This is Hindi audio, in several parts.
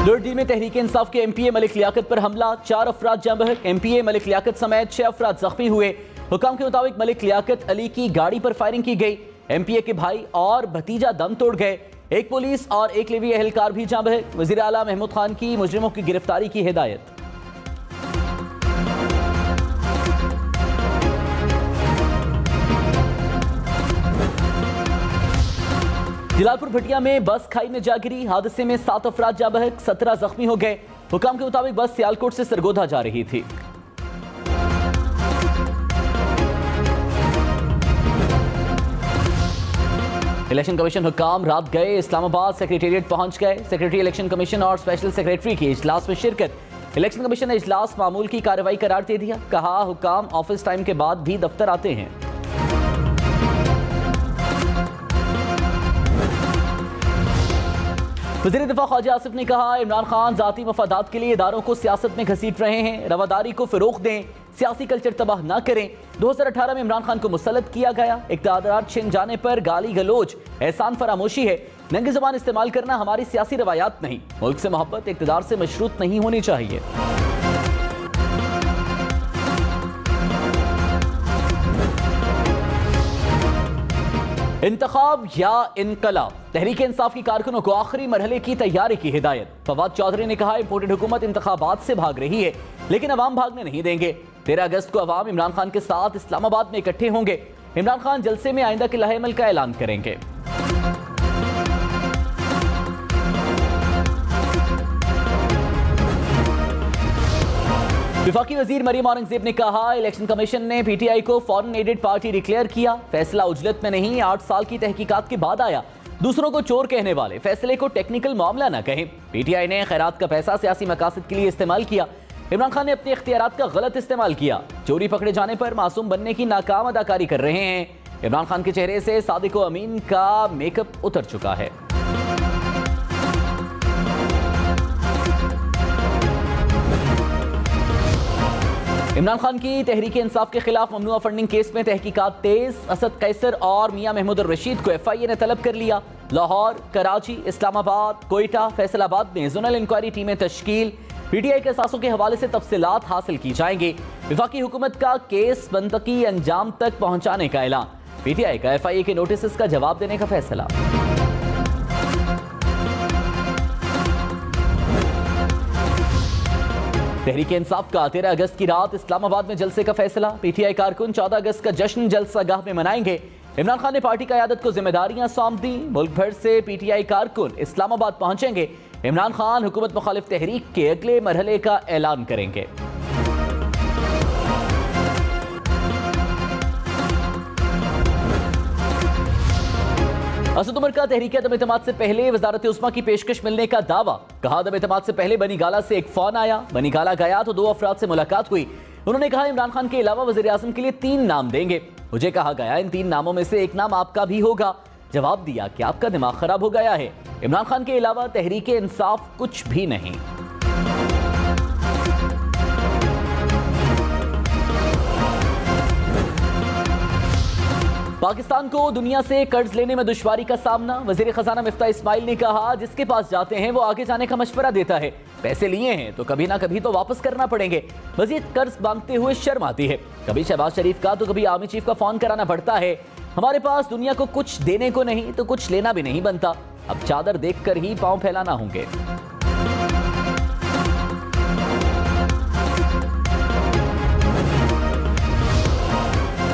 लोहरदीह में तहरीक इंसाफ के MPA मलिक लियाकत पर हमला, 4 अफराद जाँ बहक, MPA मलिक लियाकत समेत 6 अफराद जख्मी हुए। हुकाम के मुताबिक मलिक लियाकत अली की गाड़ी पर फायरिंग की गई। MPA के भाई और भतीजा दम तोड़ गए। एक पुलिस और एक लेवी एहलकार भी जाँ बहक। वज़ीर आला महमूद खान की मुजरिमों की गिरफ्तारी की हिदायत। जलालपुर भटिया में बस खाई में जा गिरी, हादसे में 7 अफराद जा बहक, 17 जख्मी हो गए। हुकाम के मुताबिक बस सियालकोट से सरगोधा जा रही थी। इलेक्शन कमीशन हुकाम रात गए इस्लामाबाद सेक्रेटेरिएट पहुंच गए। सेक्रेटरी इलेक्शन कमीशन और स्पेशल सेक्रेटरी के इजलास में शिरकत। इलेक्शन कमीशन ने इजलास मामूल की कार्रवाई करार दे दिया। कहा हुकाम ऑफिस टाइम के बाद भी दफ्तर आते हैं। वज़ीर दिफा ख्वाजा आसिफ ने कहा इमरान खान जाती मफादात के लिए इदारों को सियासत में घसीट रहे हैं, रवादारी को फ़रोग़ दें, सियासी कल्चर तबाह ना करें। 2018 में इमरान खान को मुसल्लत किया गया, इक़्तिदार छिन जाने पर गाली गलोच एहसान फरामोशी है। नंगी ज़बान इस्तेमाल करना हमारी सियासी रवायात नहीं। मुल्क से मोहब्बत इक़्तिदार से मशरूत नहीं होनी चाहिए। इंतखाब या इनकलाब, तहरीक इंसाफ की कारकुनों को आखिरी मरहले की तैयारी की हिदायत। फवाद चौधरी ने कहा इम्पोर्टेड हुकूमत इंतखाबात से भाग रही है, लेकिन अवाम भागने नहीं देंगे। 13 अगस्त को अवाम इमरान खान के साथ इस्लामाबाद में इकट्ठे होंगे। इमरान खान जलसे में आइंदा के लाहे अमल का ऐलान करेंगे। विफाकी वजीर मरियम औरंगजेब ने कहा इलेक्शन कमीशन ने PTI को फॉरेन एडेड पार्टी डिक्लेयर किया। फैसला उजलत में नहीं, 8 साल की तहकीकात के बाद आया। दूसरों को चोर कहने वाले फैसले को टेक्निकल मामला न कहें। PTI ने खैरात का पैसा सियासी मकासद के लिए इस्तेमाल किया। इमरान खान ने अपने इख्तियारात का गलत इस्तेमाल किया। चोरी पकड़े जाने पर मासूम बनने की नाकाम अदाकारी कर रहे हैं। इमरान खान के चेहरे से सादिक अमीन का मेकअप उतर चुका है। इमरान खान की तहरीक इंसाफ के खिलाफ ममनुआ फंडिंग केस में तहकीकात तेज। असद कैसर और मियां महमूद रशीद को FIA ने तलब कर लिया। लाहौर, कराची, इस्लामाबाद, कोयटा, फैसलाबाद में जोनल इंक्वायरी टीमें तश्कील। PTI के असासों के हवाले से तफसीलात हासिल की जाएंगी। विफाकी हुकूमत का केस मंतकी अंजाम तक पहुंचाने का ऐलान। PTI का FIA के नोटिस का जवाब देने का फैसला। तहरीक इंसाफ का 13 अगस्त की रात इस्लामाबाद में जलसे का फैसला। PTI कारकुन 14 अगस्त का जश्न जलसागाह में मनाएंगे। इमरान खान ने पार्टी क़यादत को जिम्मेदारियां सौंप दी। मुल्क भर से PTI कारकुन इस्लामाबाद पहुंचेंगे। इमरान खान हुकूमत मुखालिफ तहरीक के अगले मरहले का ऐलान करेंगे। असद उमर का तहरीक अदम एतमाद से पहले वजारत उस्मा की पेशकश मिलने का दावा। कहा अदम एतमाद से पहले बनी गाला से एक फोन आया। बनी गाला गया तो 2 अफराद से मुलाकात हुई। उन्होंने कहा इमरान खान के अलावा वज़ीर आज़म के लिए 3 नाम देंगे। मुझे कहा गया इन 3 नामों में से एक नाम आपका भी होगा। जवाब दिया कि आपका दिमाग खराब हो गया है। इमरान खान के अलावा तहरीक इंसाफ कुछ भी नहीं। पाकिस्तान को दुनिया से कर्ज लेने में दुश्वारी का सामना। वजीर खजाना मिफ्ता इस्माइल ने कहा जिसके पास जाते हैं वो आगे जाने का मशवरा देता है। पैसे लिए हैं तो कभी ना कभी तो वापस करना पड़ेंगे। मजीद कर्ज मांगते हुए शर्म आती है। कभी शहबाज शरीफ का तो कभी आर्मी चीफ का फोन कराना पड़ता है। हमारे पास दुनिया को कुछ देने को नहीं तो कुछ लेना भी नहीं बनता। अब चादर देखकर ही पांव फैलाना होंगे।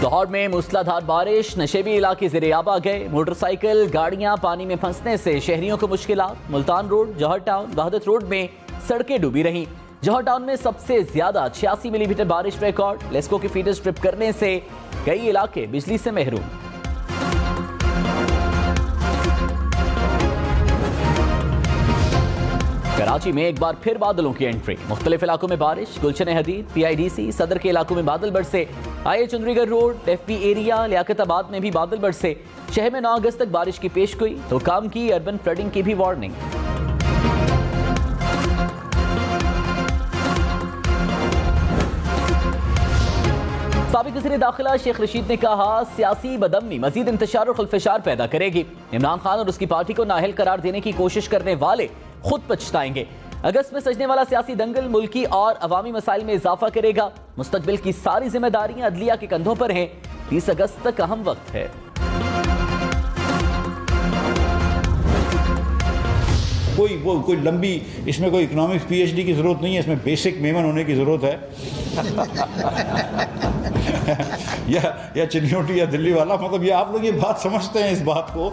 लाहौर में मूसलाधार बारिश, नशेबी इलाके ज़ेरे-आब आ गए। मोटरसाइकिल गाड़ियां पानी में फंसने से शहरियों को मुश्किलात। मुल्तान रोड, जौहर टाउन, वहदत रोड में सड़कें डूबी रहीं। जौहर टाउन में सबसे ज्यादा 86 मिलीमीटर बारिश रिकॉर्ड। लेस्को की फीडर स्ट्रिप करने से कई इलाके बिजली से महरूम। कराची में एक बार फिर बादलों की एंट्री। मुख्तलिफ इलाकों में बारिश। गुलशन हदीद, PIDC, सदर के इलाकों में बादल बरसे। IH Chandigarh road, FP area, Liaquatabad में भी बादल बरसे। शहर में 9 अगस्त तक बारिश की पेशगोई। हुकाम की अर्बन फ्लडिंग की भी वार्निंग। साबिक वज़ीर दाखिला शेख रशीद ने कहा सियासी बदअमनी मजीद इंतशार और खुलफिशार पैदा करेगी। इमरान खान और उसकी पार्टी को नाअहल करार देने की कोशिश करने वाले खुद पछताएंगे। अगस्त में सजने वाला सियासी दंगल मुल्की और अवामी मसाइल में इजाफा करेगा। मुस्तकबिल की सारी जिम्मेदारियां अदलिया के कंधों पर हैं। 30 अगस्त तक अहम वक्त है। कोई लंबी इसमें कोई इकोनॉमिक्स पीएचडी की जरूरत नहीं है, इसमें बेसिक मेमन होने की जरूरत है। या चिन्होटी या दिल्ली वाला, मतलब ये आप लोग ये बात समझते हैं इस बात को।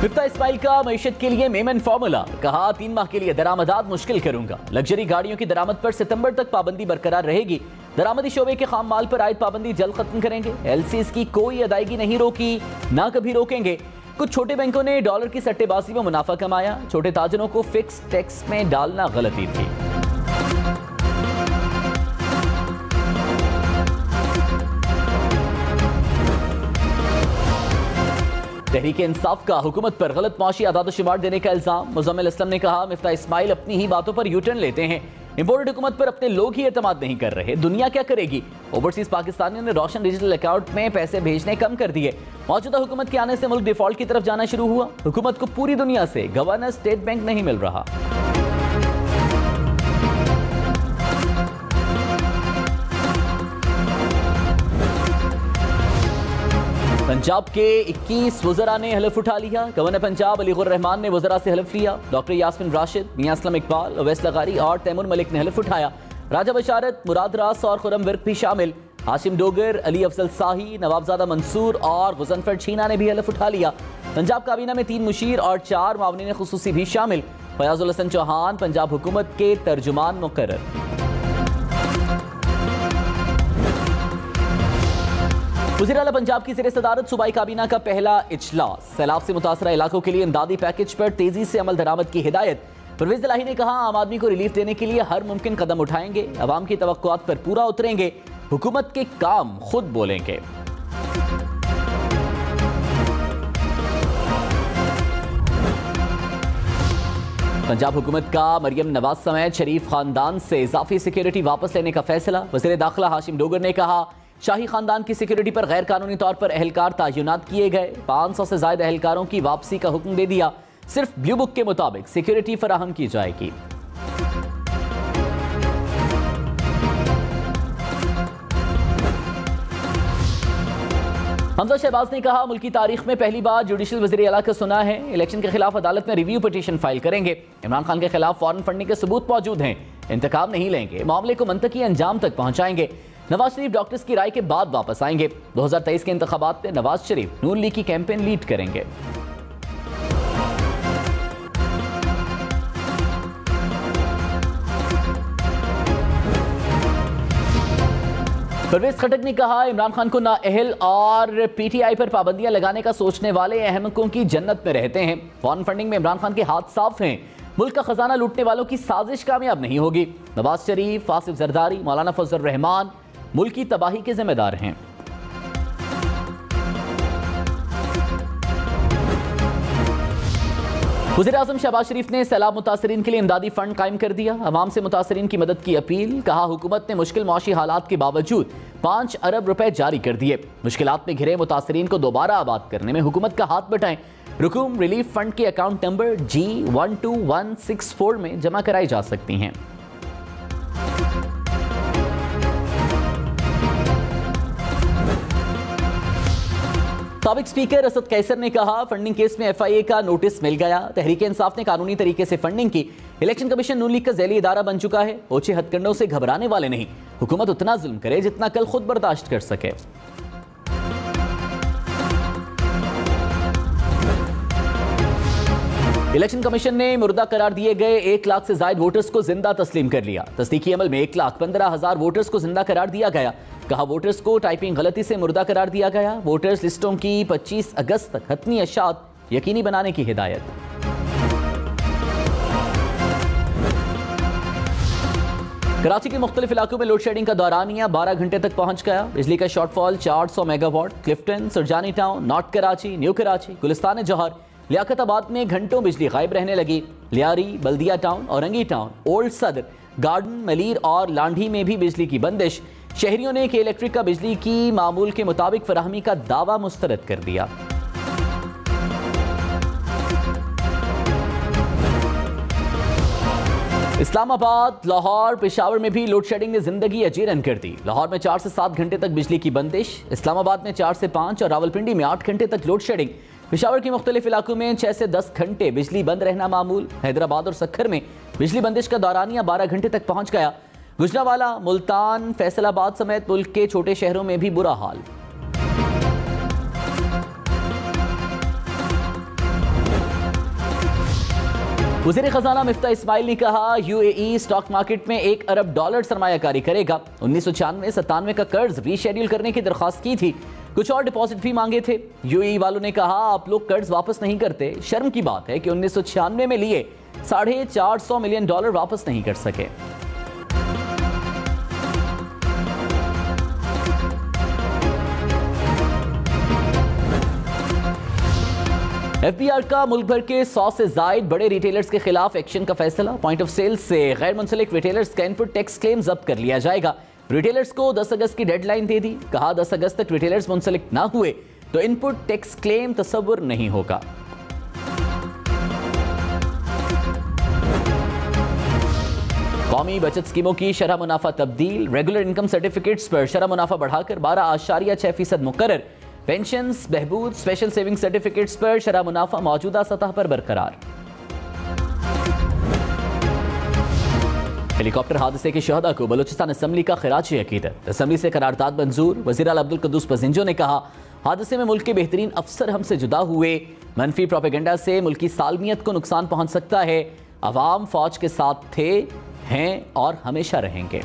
मिफ्ता इस्माइल का मईशत के लिए मेमन फार्मूला, कहा 3 माह के लिए दरामदात मुश्किल करूंगा। लग्जरी गाड़ियों की दरामद पर सितंबर तक पाबंदी बरकरार रहेगी। दरामदी शोबे के खाम माल पर आयद पाबंदी जल्द खत्म करेंगे। एलसीज की कोई अदायगी नहीं रोकी, ना कभी रोकेंगे। कुछ छोटे बैंकों ने डॉलर की सट्टेबाजी में मुनाफा कमाया। छोटे ताजरों को फिक्स टैक्स में डालना गलती थी। तहरीक इंसाफ का हुकूमत पर गलत माशी आदाद-ओ-शुमार देने का इल्जाम। मुज़म्मिल असलम ने कहा, मिफ्ता इस्माइल अपनी ही बातों पर यूटर्न लेते हैं। इंपोर्टेड हुकूमत पर अपने लोग ही एतमाद नहीं कर रहे, दुनिया क्या करेगी। ओवरसीज पाकिस्तानियों ने रोशन डिजिटल अकाउंट में पैसे भेजने कम कर दिए। मौजूदा हुकूमत के आने से मुल्क डिफॉल्ट की तरफ जाना शुरू हुआ। हुकूमत को पूरी दुनिया से गवर्नर स्टेट बैंक नहीं मिल रहा। पंजाब के 21 वज़रा ने हलफ उठा लिया। गवर्नर पंजाब अलीगुर रहमान ने वज़रा से हलफ लिया। डॉक्टर यास्मिन राशिद, मियां असलम इकबाल, अवैस लगारी और तैमूर मलिक ने हलफ उठाया। राजा बशारत, मुराद रास और खुरम विर्क भी शामिल। हाशिम डोगर, अली अफजल शाही, नवाबजादा मंसूर और गुजनफर छीना ने भी हलफ उठा लिया। पंजाब काबीना में 3 मुशीर और 4 मावनीन खुसूसी भी शामिल। फयाजुल हसन चौहान पंजाब हुकूमत के तर्जुमान मुकर्रर। वज़ीर आला पंजाब की ज़ेर सदारत सूबाई काबीना का पहला इजलास। सैलाब से मुतासरा इलाकों के लिए इमदादी पैकेज पर तेजी से अमल दरामद की हिदायत। परवेज़ इलाही ने कहा, आम आदमी को रिलीफ देने के लिए हर मुमकिन कदम उठाएंगे। अवाम की तवक्कुआत पर पूरा उतरेंगे। हुकूमत के काम खुद बोलेंगे। पंजाब हुकूमत का मरियम नवाज समेत शरीफ खानदान से इजाफी सिक्योरिटी वापस लेने का फैसला। वज़ीर दाखिला हाशिम डोगर ने कहा, शाही खानदान की सिक्योरिटी पर गैर कानूनी तौर पर अहलकार तायुनात किए गए। 500 से ज्यादा अहलकारों की वापसी का हुक्म दे दिया। सिर्फ ब्लू बुक के मुताबिक सिक्योरिटी फराहम की जाएगी। हमजा शहबाज ने कहा, मुल्क की तारीख में पहली बार जुडिशल वज़ीर आला का सुना है। इलेक्शन के खिलाफ अदालत में रिव्यू पिटीशन फाइल करेंगे। इमरान खान के खिलाफ फॉरेन फंडिंग के सबूत मौजूद हैं। इंतकाम नहीं लेंगे, मामले को मंतकी अंजाम तक पहुंचाएंगे। नवाज शरीफ डॉक्टर्स की राय के बाद वापस आएंगे। 2023 के इंतखाबात में नवाज शरीफ नून लीग की कैंपेन लीड करेंगे। परवेज खटक ने कहा, इमरान खान को नाअहल और पीटीआई पर पाबंदियां लगाने का सोचने वाले अहमकों की जन्नत में रहते हैं। फॉरेन फंडिंग में इमरान खान के हाथ साफ हैं। मुल्क का खजाना लूटने वालों की साजिश कामयाब नहीं होगी। नवाज शरीफ, आसिफ जरदारी, मौलाना फजल रहमान मुल्क की तबाही के जिम्मेदार हैं। वज़ीर आज़म शहबाज शरीफ ने सैलाब मुतासरीन के लिए इमदादी फंड कायम कर दिया। अवाम से मुतासरीन की मदद की अपील। कहा, हुकूमत ने मुश्किल मौशी हालात के बावजूद 5 अरब रुपए जारी कर दिए। मुश्किलात में घिरे मुतासरीन को दोबारा आबाद करने में हुकूमत का हाथ बटाएं। रकूम रिलीफ फंड के अकाउंट नंबर G12164 में जमा कराई जा सकती हैं। साबिक स्पीकर असद कैसर ने कहा, फंडिंग केस में FIA का नोटिस मिल गया। तहरीक इंसाफ ने कानूनी तरीके से फंडिंग की। इलेक्शन कमीशन नून लीग का ज़ैली इदारा बन चुका है। ओछे हथकंडों से घबराने वाले नहीं। हुकूमत उतना जुल्म करे जितना कल खुद बर्दाश्त कर सके। इलेक्शन कमीशन ने मुर्दा करार दिए गए 1 लाख से ज्यादा वोटर्स को जिंदा तस्लीम कर लिया। तस्दीकी अमल में 1,15,000 वोटर्स को जिंदा करार दिया गया। कहा, वोटर्स को टाइपिंग गलती से मुर्दा करार दिया गया। वोटर्स लिस्टों की 25 अगस्त तक हतमी अशात यकीनी बनाने की हिदायत। कराची के मुख्तलिफ इलाकों में लोड शेडिंग का दौरानिया 12 घंटे तक पहुंच गया। बिजली का shortfall 400 megawatt. Clifton, Surjani Town, North Karachi, New Karachi, Gulistan Jauhar, Liaquatabad में घंटों बिजली गायब रहने लगी। Lyari, Baldia Town, Orangi Town, Old Saddar, Garden, Malir और लांढी में भी बिजली की बंदिश। शहरियों ने के इलेक्ट्रिक का बिजली की मामूल के मुताबिक फराहमी का दावा मुस्तरद कर दिया। इस्लामाबाद, लाहौर, पेशावर में भी लोड शेडिंग ने जिंदगी अजीरन कर दी। लाहौर में 4 से 7 घंटे तक बिजली की बंदिश, इस्लामाबाद में 4 से 5 और रावलपिंडी में 8 घंटे तक लोड शेडिंग। पेशावर के मुख्तलिफ इलाकों में 6 से 10 घंटे बिजली बंद रहना मामूल। हैदराबाद और सक्खर में बिजली बंदिश का दौरानिया 12 घंटे तक पहुंच गया। गुजरांवाला, मुल्तान, फैसलाबाद समेत मुल्क के छोटे शहरों में भी बुरा हाल। वज़ीर खजाना मिफ्ताह इस्माइल ने कहा, यूएई स्टॉक मार्केट में $1 अरब सरमायाकारी करेगा। 1996-97 का कर्ज रीशेड्यूल करने की दरख्वास्त की थी, कुछ और डिपॉजिट भी मांगे थे। यूएई वालों ने कहा, आप लोग कर्ज वापस नहीं करते, शर्म की बात है कि 1996 में लिए $450 मिलियन वापस नहीं कर सके। एफबीआर का मुल्क भर के 100 से जायद बड़े रिटेलर्स के खिलाफ एक्शन का फैसला। पॉइंट ऑफ सेल से गैर मुंसलिक रिटेलर्स का इनपुट टैक्स क्लेम जब्त कर लिया जाएगा। रिटेलर्स को 10 अगस्त की डेडलाइन दे दी। कहा, 10 अगस्त तक रिटेलर्स मुंसलिक ना हुए तो इनपुट टैक्स क्लेम तस्वुर नहीं होगा। कौमी बचत स्कीमों की शरह मुनाफा तब्दील। रेगुलर इनकम सर्टिफिकेट्स पर शरह मुनाफा बढ़ाकर 12.6% मुकर्रर। पेंशन्स, बहबूद, स्पेशल सेविंग सर्टिफिकेट्स पर शरह मुनाफा मौजूदा सतह पर बरकरार। हेलीकॉप्टर हादसे के शहदा को बलूचिस्तान असम्बली का खिराज अकीदत। असम्बली से करारदाद मंजूर। वज़ीर आला अब्दुल कुद्दूस पसिंजो ने कहा, हादसे में मुल्क के बेहतरीन अफसर हमसे जुदा हुए। मनफी प्रोपेगेंडा से मुल्क की सालमियत को नुकसान पहुंच सकता है। अवाम फौज के साथ थे, हैं और हमेशा रहेंगे।